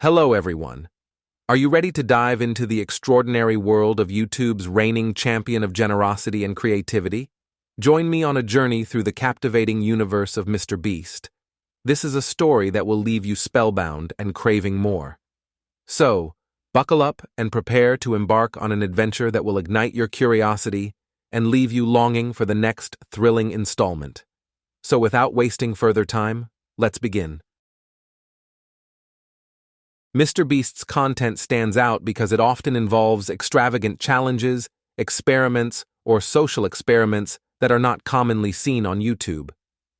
Hello, everyone. Are you ready to dive into the extraordinary world of YouTube's reigning champion of generosity and creativity? Join me on a journey through the captivating universe of Mr. Beast. This is a story that will leave you spellbound and craving more. So, buckle up and prepare to embark on an adventure that will ignite your curiosity and leave you longing for the next thrilling installment. So, without wasting further time, let's begin. Mr. Beast's content stands out because it often involves extravagant challenges, experiments, or social experiments that are not commonly seen on YouTube.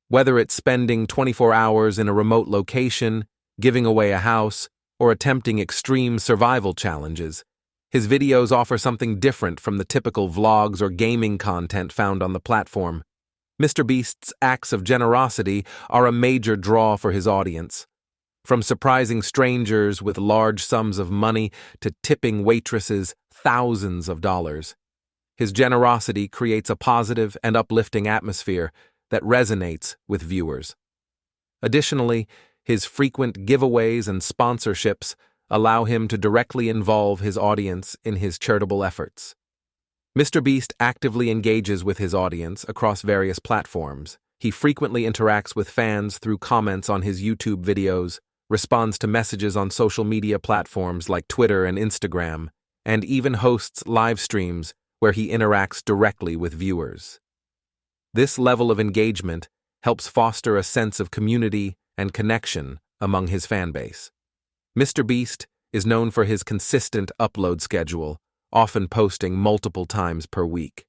Whether it's spending 24 hours in a remote location, giving away a house, or attempting extreme survival challenges, his videos offer something different from the typical vlogs or gaming content found on the platform. Mr. Beast's acts of generosity are a major draw for his audience. From surprising strangers with large sums of money to tipping waitresses thousands of dollars, his generosity creates a positive and uplifting atmosphere that resonates with viewers. Additionally, his frequent giveaways and sponsorships allow him to directly involve his audience in his charitable efforts. Mr. Beast actively engages with his audience across various platforms. He frequently interacts with fans through comments on his YouTube videos, responds to messages on social media platforms like Twitter and Instagram, and even hosts live streams where he interacts directly with viewers. This level of engagement helps foster a sense of community and connection among his fanbase. Mr. Beast is known for his consistent upload schedule, often posting multiple times per week.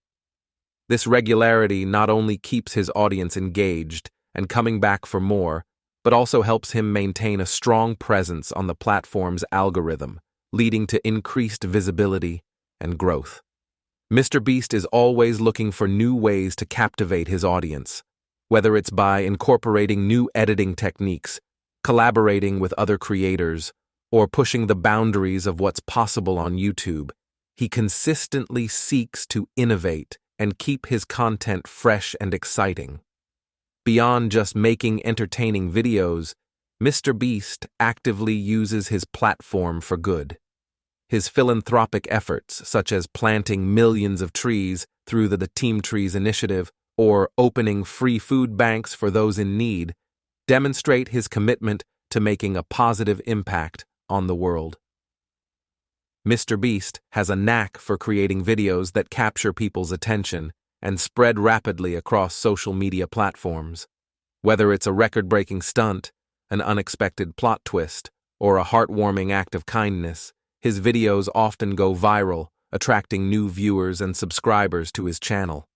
This regularity not only keeps his audience engaged and coming back for more, but also helps him maintain a strong presence on the platform's algorithm, leading to increased visibility and growth. Mr. Beast is always looking for new ways to captivate his audience, whether it's by incorporating new editing techniques, collaborating with other creators, or pushing the boundaries of what's possible on YouTube. He consistently seeks to innovate and keep his content fresh and exciting. Beyond just making entertaining videos, Mr. Beast actively uses his platform for good. His philanthropic efforts, such as planting millions of trees through the Team Trees initiative or opening free food banks for those in need, demonstrate his commitment to making a positive impact on the world. Mr. Beast has a knack for creating videos that capture people's attention and spread rapidly across social media platforms. Whether it's a record-breaking stunt, an unexpected plot twist, or a heartwarming act of kindness, his videos often go viral, attracting new viewers and subscribers to his channel.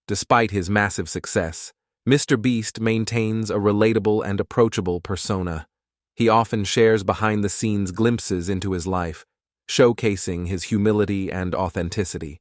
Despite his massive success, Mr. Beast maintains a relatable and approachable persona. He often shares behind-the-scenes glimpses into his life, showcasing his humility and authenticity.